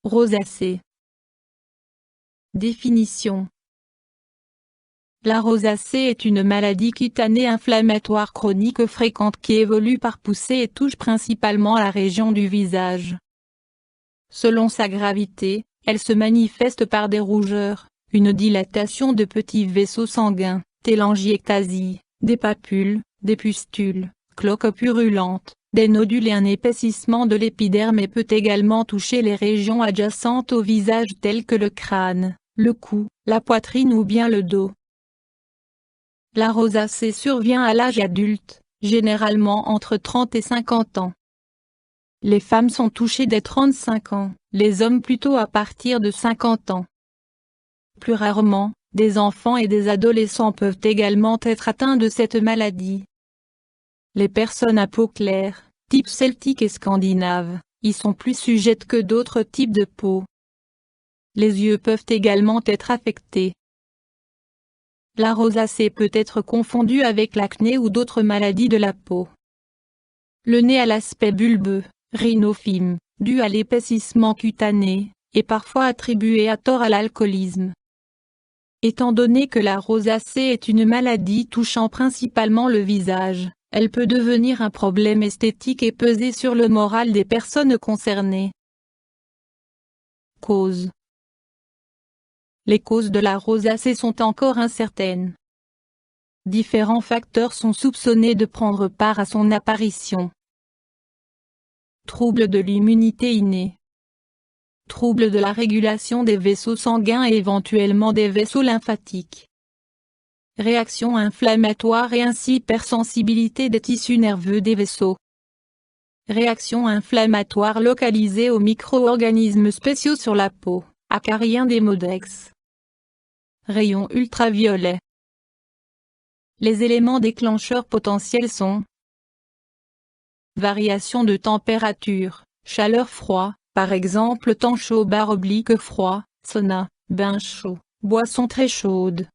Rosacée. Définition. La rosacée est une maladie cutanée inflammatoire chronique fréquente qui évolue par poussée et touche principalement la région du visage. Selon sa gravité, elle se manifeste par des rougeurs, une dilatation de petits vaisseaux sanguins, télangiectasie, des papules, des pustules, cloques purulentes, des nodules et un épaississement de l'épiderme et peut également toucher les régions adjacentes au visage telles que le crâne, le cou, la poitrine ou bien le dos. La rosacée survient à l'âge adulte, généralement entre 30 et 50 ans. Les femmes sont touchées dès 35 ans, les hommes plutôt à partir de 50 ans. Plus rarement, des enfants et des adolescents peuvent également être atteints de cette maladie. Les personnes à peau claire, type celtique et scandinave, y sont plus sujettes que d'autres types de peau. Les yeux peuvent également être affectés. La rosacée peut être confondue avec l'acné ou d'autres maladies de la peau. Le nez a l'aspect bulbeux, rhinophyme, dû à l'épaississement cutané, et parfois attribué à tort à l'alcoolisme. Étant donné que la rosacée est une maladie touchant principalement le visage, elle peut devenir un problème esthétique et peser sur le moral des personnes concernées. Causes. Les causes de la rosacée sont encore incertaines. Différents facteurs sont soupçonnés de prendre part à son apparition. Troubles de l'immunité innée. Troubles de la régulation des vaisseaux sanguins et éventuellement des vaisseaux lymphatiques. Réaction inflammatoire et ainsi hypersensibilité des tissus nerveux des vaisseaux. Réaction inflammatoire localisée aux micro-organismes spéciaux sur la peau, acariens des Modex. Rayons ultraviolets. Les éléments déclencheurs potentiels sont variation de température, chaleur-froid, par exemple temps chaud / froid, sauna, bain chaud, boisson très chaude.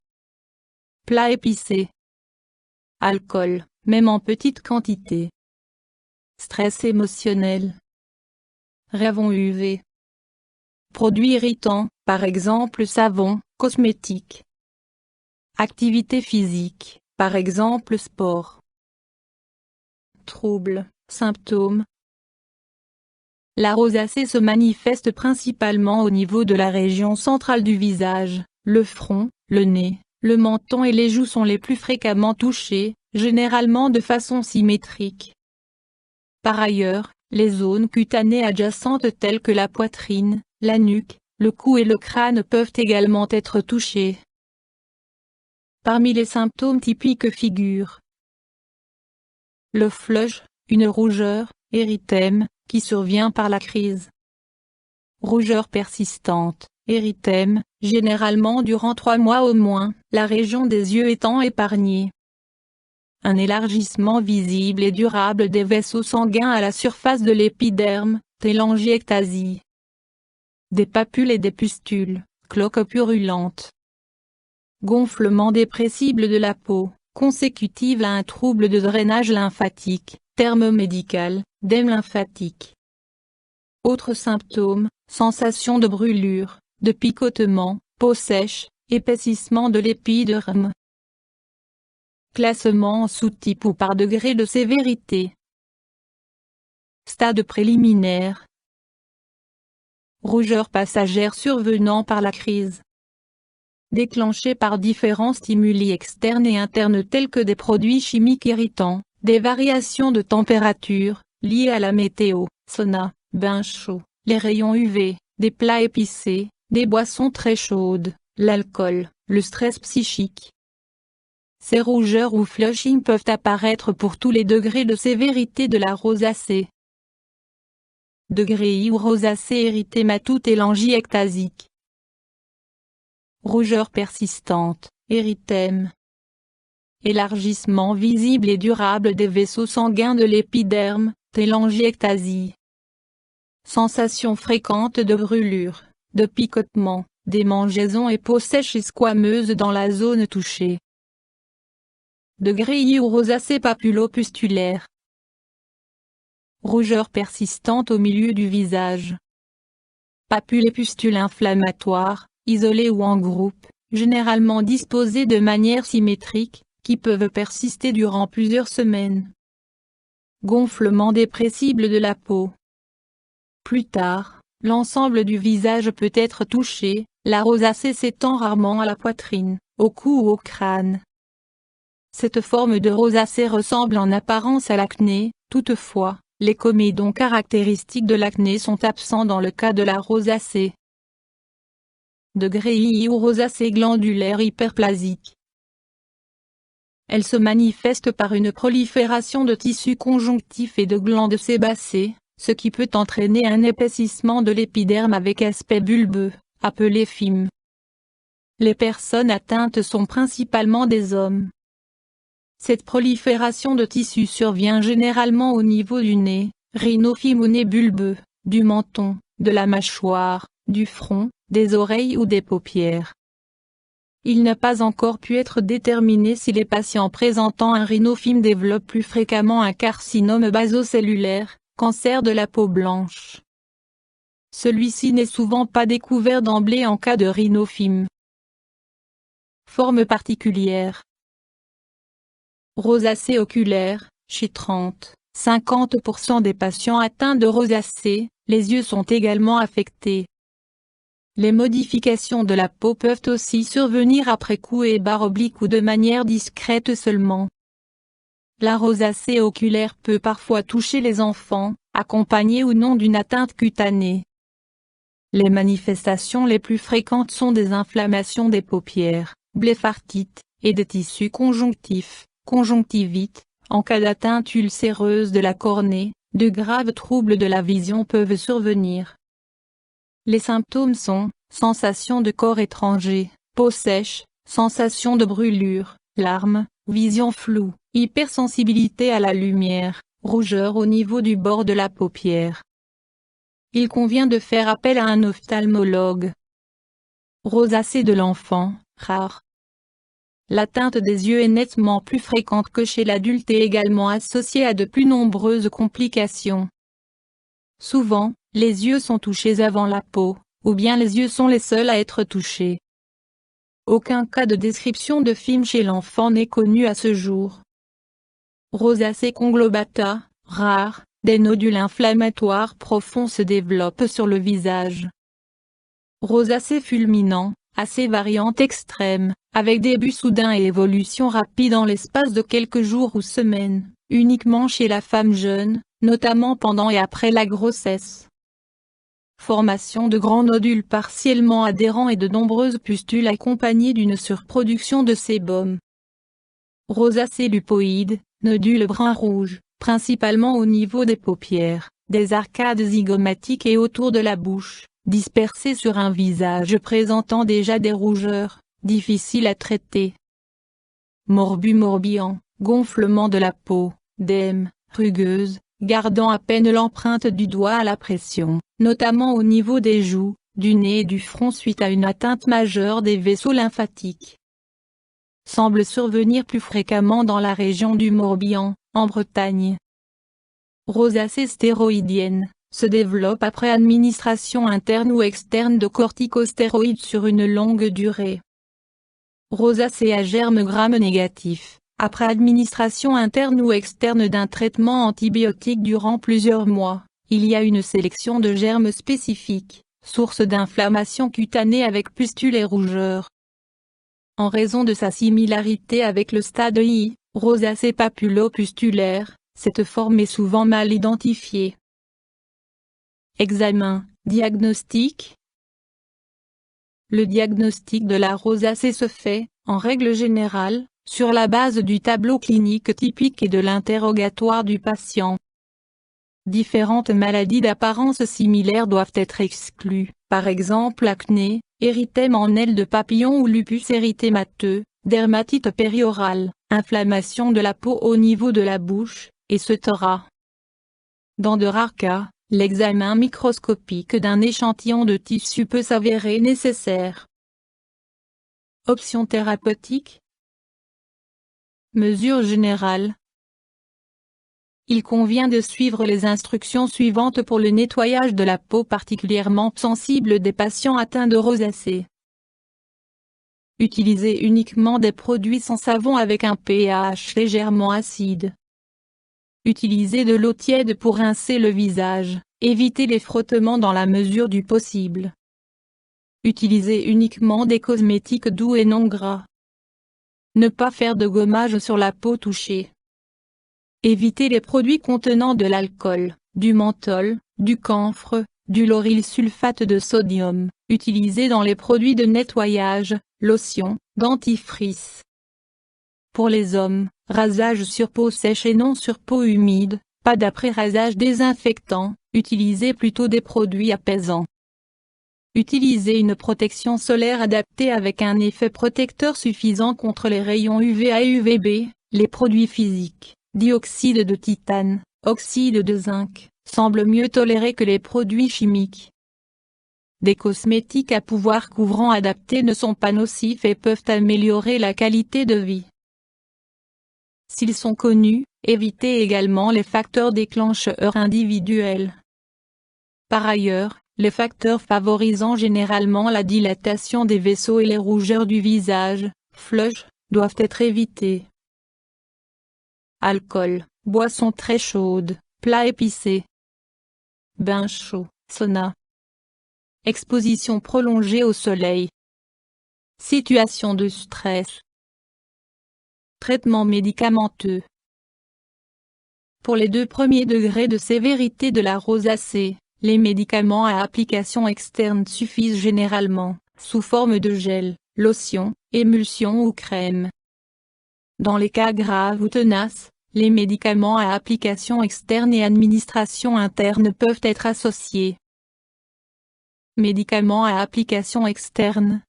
Plat épicé. Alcool, même en petite quantité. Stress émotionnel. Rayons UV. Produits irritants, par exemple savon, cosmétiques. Activité physique, par exemple sport. Troubles, symptômes. La rosacée se manifeste principalement au niveau de la région centrale du visage, le front, le nez, le menton et les joues sont les plus fréquemment touchés, généralement de façon symétrique. Par ailleurs, les zones cutanées adjacentes telles que la poitrine, la nuque, le cou et le crâne peuvent également être touchés. Parmi les symptômes typiques figurent le flush, une rougeur, érythème, qui survient par la crise. Rougeur persistante, érythème, généralement durant 3 mois au moins, la région des yeux étant épargnée. Un élargissement visible et durable des vaisseaux sanguins à la surface de l'épiderme, télangiectasie. Des papules et des pustules, cloques purulentes. Gonflement dépressible de la peau, consécutive à un trouble de drainage lymphatique, terme médical, d'œdème lymphatique. Autres symptômes, sensation de brûlure, de picotement, peau sèche, épaississement de l'épiderme. Classement en sous-type ou par degré de sévérité. Stade préliminaire. Rougeur passagère survenant par la crise. Déclenchée par différents stimuli externes et internes tels que des produits chimiques irritants, des variations de température, liées à la météo, sauna, bain chaud, les rayons UV, des plats épicés, des boissons très chaudes, l'alcool, le stress psychique. Ces rougeurs ou flushing peuvent apparaître pour tous les degrés de sévérité de la rosacée. Degré I ou rosacée érythémateux télangiectasique. Rougeur persistante, érythème. Élargissement visible et durable des vaisseaux sanguins de l'épiderme, télangiectasie. Sensation fréquente de brûlure, de picotement, démangeaison et peau sèche et squameuse dans la zone touchée. Degré I ou rosacée papulopustulaire. Rougeur persistante au milieu du visage. papules et pustules inflammatoires, isolées ou en groupe, généralement disposées de manière symétrique, qui peuvent persister durant plusieurs semaines. Gonflement dépressible de la peau. Plus tard, l'ensemble du visage peut être touché, la rosacée s'étend rarement à la poitrine, au cou ou au crâne. Cette forme de rosacée ressemble en apparence à l'acné, toutefois, les comédons caractéristiques de l'acné sont absents dans le cas de la rosacée. Degré I ou rosacée glandulaire hyperplasique. Elle se manifeste par une prolifération de tissus conjonctifs et de glandes sébacées, ce qui peut entraîner un épaississement de l'épiderme avec aspect bulbeux, appelé phime. Les personnes atteintes sont principalement des hommes. Cette prolifération de tissus survient généralement au niveau du nez, rhinophyme ou nez bulbeux, du menton, de la mâchoire, du front, des oreilles ou des paupières. Il n'a pas encore pu être déterminé si les patients présentant un rhinophyme développent plus fréquemment un carcinome basocellulaire, cancer de la peau blanche. Celui-ci n'est souvent pas découvert d'emblée en cas de rhinophyme. Forme particulière. Rosacée oculaire, chez 30-50% des patients atteints de rosacée, les yeux sont également affectés. Les modifications de la peau peuvent aussi survenir après coup et barre oblique ou de manière discrète seulement. La rosacée oculaire peut parfois toucher les enfants, accompagnée ou non d'une atteinte cutanée. Les manifestations les plus fréquentes sont des inflammations des paupières, bléphartite, et des tissus conjonctifs, conjonctivite. En cas d'atteinte ulcéreuse de la cornée, de graves troubles de la vision peuvent survenir. Les symptômes sont, sensation de corps étranger, peau sèche, sensation de brûlure, larmes, vision floue, hypersensibilité à la lumière, rougeur au niveau du bord de la paupière. Il convient de faire appel à un ophtalmologue. Rosacée de l'enfant, rare. L'atteinte des yeux est nettement plus fréquente que chez l'adulte et également associée à de plus nombreuses complications. Souvent, les yeux sont touchés avant la peau, ou bien les yeux sont les seuls à être touchés. Aucun cas de description de phime chez l'enfant n'est connu à ce jour. Rosacée conglobata, rare, des nodules inflammatoires profonds se développent sur le visage. Rosacée fulminant, assez variante extrême, avec début soudain et évolution rapide en l'espace de quelques jours ou semaines, uniquement chez la femme jeune, notamment pendant et après la grossesse. Formation de grands nodules partiellement adhérents et de nombreuses pustules accompagnées d'une surproduction de sébum. Rosacée lupoïde, nodules brun-rouge, principalement au niveau des paupières, des arcades zygomatiques et autour de la bouche, dispersés sur un visage présentant déjà des rougeurs, difficiles à traiter. Morbu-morbihan, gonflement de la peau, d'ème, rugueuse, gardant à peine l'empreinte du doigt à la pression, notamment au niveau des joues, du nez et du front suite à une atteinte majeure des vaisseaux lymphatiques. Semble survenir plus fréquemment dans la région du Morbihan, en Bretagne. Rosacée stéroïdienne, se développe après administration interne ou externe de corticostéroïdes sur une longue durée. Rosacée à germe gram négatif, après administration interne ou externe d'un traitement antibiotique durant plusieurs mois, il y a une sélection de germes spécifiques, source d'inflammation cutanée avec pustules et rougeurs. En raison de sa similarité avec le stade I, rosacée papulo-pustulaire, cette forme est souvent mal identifiée. Examen, diagnostic. Le diagnostic de la rosacée se fait, en règle générale, sur la base du tableau clinique typique et de l'interrogatoire du patient. Différentes maladies d'apparence similaire doivent être exclues, par exemple acné, érythème en aile de papillon ou lupus érythémateux, dermatite périorale, inflammation de la peau au niveau de la bouche, etc. Dans de rares cas, l'examen microscopique d'un échantillon de tissu peut s'avérer nécessaire. Options thérapeutiques. Mesures générales. Il convient de suivre les instructions suivantes pour le nettoyage de la peau particulièrement sensible des patients atteints de rosacée. Utilisez uniquement des produits sans savon avec un pH légèrement acide. Utilisez de l'eau tiède pour rincer le visage, évitez les frottements dans la mesure du possible. Utilisez uniquement des cosmétiques doux et non gras. Ne pas faire de gommage sur la peau touchée. Évitez les produits contenant de l'alcool, du menthol, du camphre, du lauryl sulfate de sodium, utilisés dans les produits de nettoyage, lotion, dentifrice. Pour les hommes, rasage sur peau sèche et non sur peau humide, pas d'après-rasage désinfectant, utilisez plutôt des produits apaisants. Utilisez une protection solaire adaptée avec un effet protecteur suffisant contre les rayons UVA et UVB, les produits physiques, dioxyde de titane, oxyde de zinc, semblent mieux tolérés que les produits chimiques. Des cosmétiques à pouvoir couvrant adapté ne sont pas nocifs et peuvent améliorer la qualité de vie. S'ils sont connus, évitez également les facteurs déclencheurs individuels. Par ailleurs, les facteurs favorisant généralement la dilatation des vaisseaux et les rougeurs du visage, flush, doivent être évités. Alcool, boissons très chaudes, plats épicés. Bain chaud, sauna. Exposition prolongée au soleil. Situation de stress. Traitement médicamenteux. Pour les 2 premiers degrés de sévérité de la rosacée, les médicaments à application externe suffisent généralement, sous forme de gel, lotion, émulsion ou crème. Dans les cas graves ou tenaces, les médicaments à application externe et administration interne peuvent être associés. Médicaments à application externe.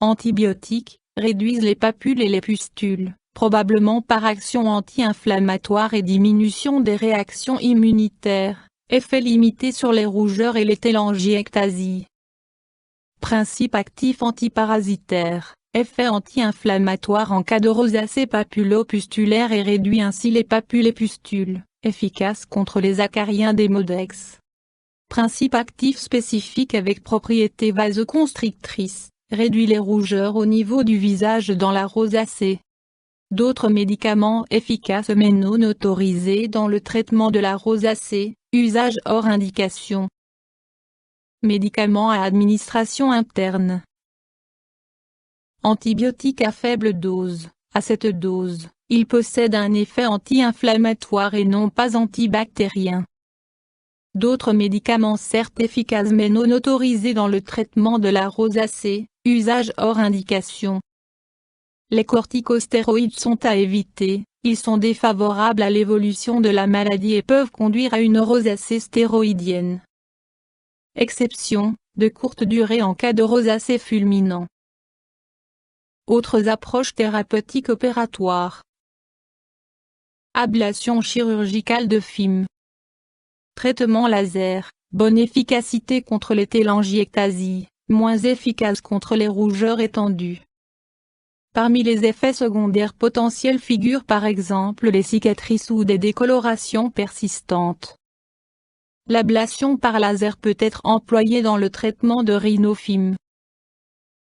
Antibiotiques, réduisent les papules et les pustules, probablement par action anti-inflammatoire et diminution des réactions immunitaires. Effet limité sur les rougeurs et les télangiectasies. Principe actif antiparasitaire, effet anti-inflammatoire en cas de rosacée papulo-pustulaire et réduit ainsi les papules et pustules, efficace contre les acariens des Modex. Principe actif spécifique avec propriétés vasoconstrictrices, réduit les rougeurs au niveau du visage dans la rosacée. D'autres médicaments efficaces mais non autorisés dans le traitement de la rosacée, usage hors indication. Médicaments à administration interne. Antibiotiques à faible dose. À cette dose, ils possèdent un effet anti-inflammatoire et non pas antibactérien. D'autres médicaments certes efficaces mais non autorisés dans le traitement de la rosacée, usage hors indication. Les corticostéroïdes sont à éviter, ils sont défavorables à l'évolution de la maladie et peuvent conduire à une rosacée stéroïdienne. Exception, de courte durée en cas de rosacée fulminant. Autres approches thérapeutiques opératoires. Ablation chirurgicale de FIM. Traitement laser, bonne efficacité contre les télangiectasies, moins efficace contre les rougeurs étendues. Parmi les effets secondaires potentiels figurent par exemple les cicatrices ou des décolorations persistantes. L'ablation par laser peut être employée dans le traitement de rhinofim.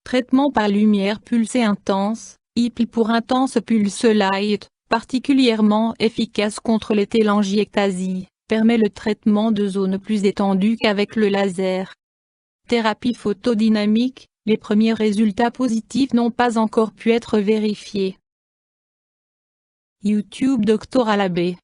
Traitement par lumière pulsée intense, IP pour intense pulse light, particulièrement efficace contre les télangiectasies, permet le traitement de zones plus étendues qu'avec le laser. Thérapie photodynamique. Les premiers résultats positifs n'ont pas encore pu être vérifiés. YouTube Dr Alabé